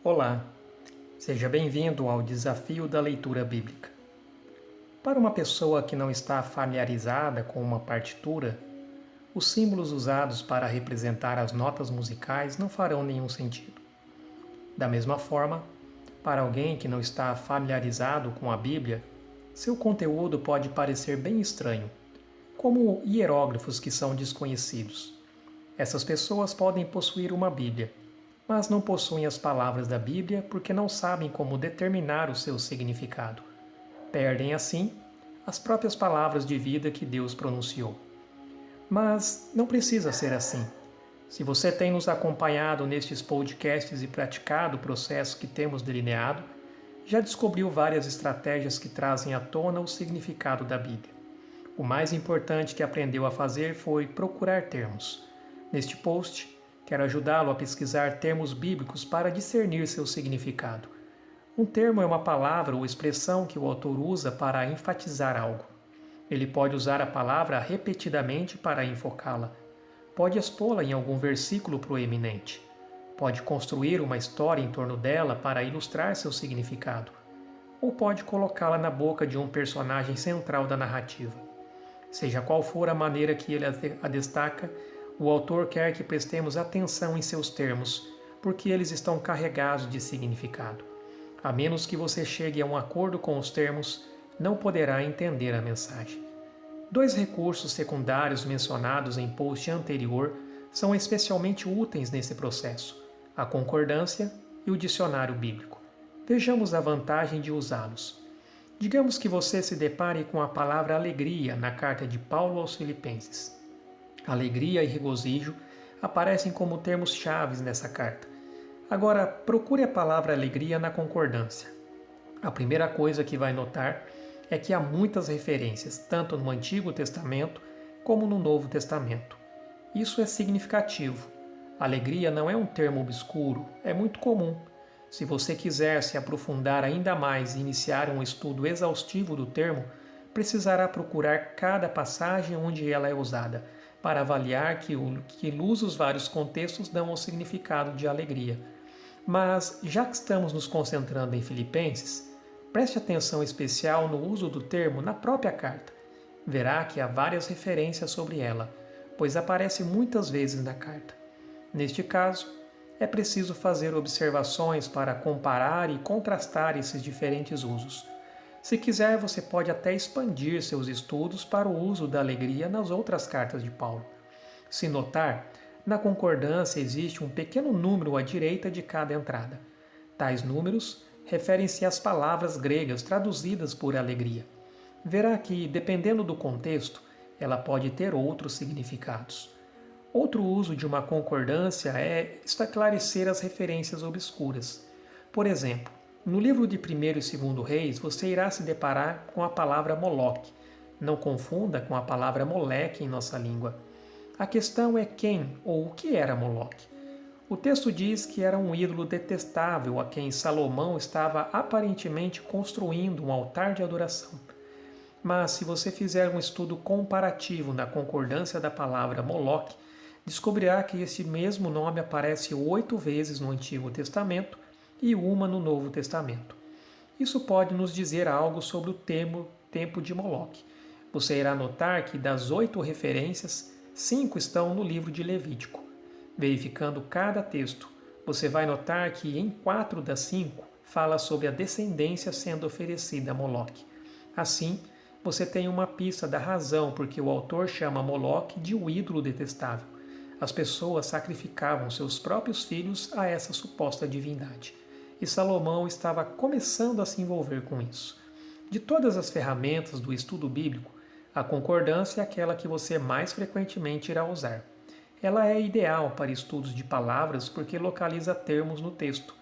Olá, seja bem-vindo ao Desafio da Leitura Bíblica. Para uma pessoa que não está familiarizada com uma partitura, os símbolos usados para representar as notas musicais não farão nenhum sentido. Da mesma forma, para alguém que não está familiarizado com a Bíblia, seu conteúdo pode parecer bem estranho, como hieróglifos que são desconhecidos. Essas pessoas podem possuir uma Bíblia, mas não possuem as palavras da Bíblia porque não sabem como determinar o seu significado. Perdem, assim, as próprias palavras de vida que Deus pronunciou. Mas não precisa ser assim. Se você tem nos acompanhado nestes podcasts e praticado o processo que temos delineado, já descobriu várias estratégias que trazem à tona o significado da Bíblia. O mais importante que aprendeu a fazer foi procurar termos. Neste post, quero ajudá-lo a pesquisar termos bíblicos para discernir seu significado. Um termo é uma palavra ou expressão que o autor usa para enfatizar algo. Ele pode usar a palavra repetidamente para enfocá-la. Pode expô-la em algum versículo proeminente. Pode construir uma história em torno dela para ilustrar seu significado. Ou pode colocá-la na boca de um personagem central da narrativa. Seja qual for a maneira que ele a destaca, o autor quer que prestemos atenção em seus termos, porque eles estão carregados de significado. A menos que você chegue a um acordo com os termos, não poderá entender a mensagem. Dois recursos secundários mencionados em post anterior são especialmente úteis nesse processo: a concordância e o dicionário bíblico. Vejamos a vantagem de usá-los. Digamos que você se depare com a palavra alegria na carta de Paulo aos Filipenses. Alegria e regozijo aparecem como termos-chave nessa carta. Agora, procure a palavra alegria na concordância. A primeira coisa que vai notar é que há muitas referências, tanto no Antigo Testamento como no Novo Testamento. Isso é significativo. Alegria não é um termo obscuro, é muito comum. Se você quiser se aprofundar ainda mais e iniciar um estudo exaustivo do termo, precisará procurar cada passagem onde ela é usada, para avaliar que luz os vários contextos dão ao significado de alegria. Mas, já que estamos nos concentrando em Filipenses, preste atenção especial no uso do termo na própria carta. Verá que há várias referências sobre ela, pois aparece muitas vezes na carta. Neste caso, é preciso fazer observações para comparar e contrastar esses diferentes usos. Se quiser, você pode até expandir seus estudos para o uso da alegria nas outras cartas de Paulo. Se notar, na concordância existe um pequeno número à direita de cada entrada. Tais números referem-se às palavras gregas traduzidas por alegria. Verá que, dependendo do contexto, ela pode ter outros significados. Outro uso de uma concordância é esclarecer as referências obscuras. Por exemplo, no livro de 1º e 2º Reis, você irá se deparar com a palavra Moloque. Não confunda com a palavra Moleque em nossa língua. A questão é quem ou o que era Moloque. O texto diz que era um ídolo detestável a quem Salomão estava aparentemente construindo um altar de adoração. Mas se você fizer um estudo comparativo na concordância da palavra Moloque, descobrirá que esse mesmo nome aparece 8 vezes no Antigo Testamento e uma no Novo Testamento. Isso pode nos dizer algo sobre o tempo de Moloque. Você irá notar que das 8 referências, 5 estão no livro de Levítico. Verificando cada texto, você vai notar que em 4 das 5 fala sobre a descendência sendo oferecida a Moloque. Assim, você tem uma pista da razão porque o autor chama Moloque de um ídolo detestável. As pessoas sacrificavam seus próprios filhos a essa suposta divindade. E Salomão estava começando a se envolver com isso. De todas as ferramentas do estudo bíblico, a concordância é aquela que você mais frequentemente irá usar. Ela é ideal para estudos de palavras porque localiza termos no texto.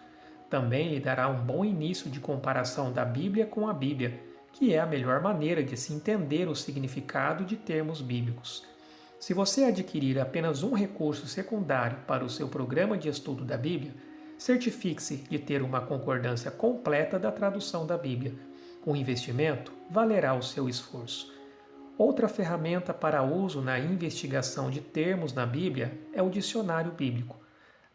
Também lhe dará um bom início de comparação da Bíblia com a Bíblia, que é a melhor maneira de se entender o significado de termos bíblicos. Se você adquirir apenas um recurso secundário para o seu programa de estudo da Bíblia, certifique-se de ter uma concordância completa da tradução da Bíblia. O investimento valerá o seu esforço. Outra ferramenta para uso na investigação de termos na Bíblia é o dicionário bíblico.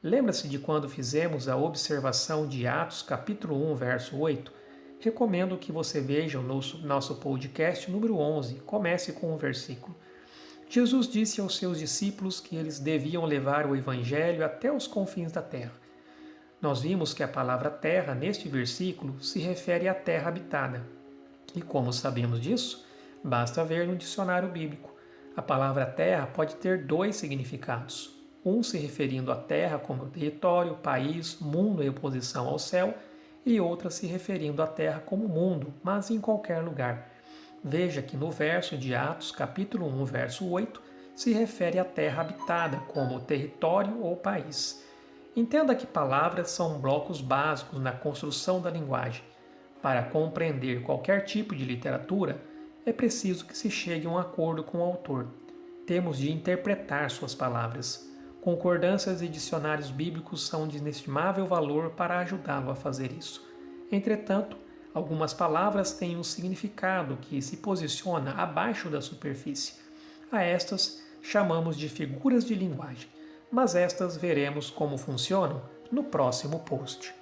Lembra-se de quando fizemos a observação de Atos capítulo 1, verso 8? Recomendo que você veja o nosso podcast número 11. Comece com o versículo. Jesus disse aos seus discípulos que eles deviam levar o Evangelho até os confins da terra. Nós vimos que a palavra terra, neste versículo, se refere à terra habitada. E como sabemos disso? Basta ver no dicionário bíblico. A palavra terra pode ter dois significados. Um se referindo à terra como território, país, mundo em oposição ao céu, e outra se referindo à terra como mundo, mas em qualquer lugar. Veja que no verso de Atos, capítulo 1, verso 8, se refere à terra habitada como território ou país. Entenda que palavras são blocos básicos na construção da linguagem. Para compreender qualquer tipo de literatura, é preciso que se chegue a um acordo com o autor. Temos de interpretar suas palavras. Concordâncias e dicionários bíblicos são de inestimável valor para ajudá-lo a fazer isso. Entretanto, algumas palavras têm um significado que se posiciona abaixo da superfície. A estas chamamos de figuras de linguagem, mas estas veremos como funcionam no próximo post.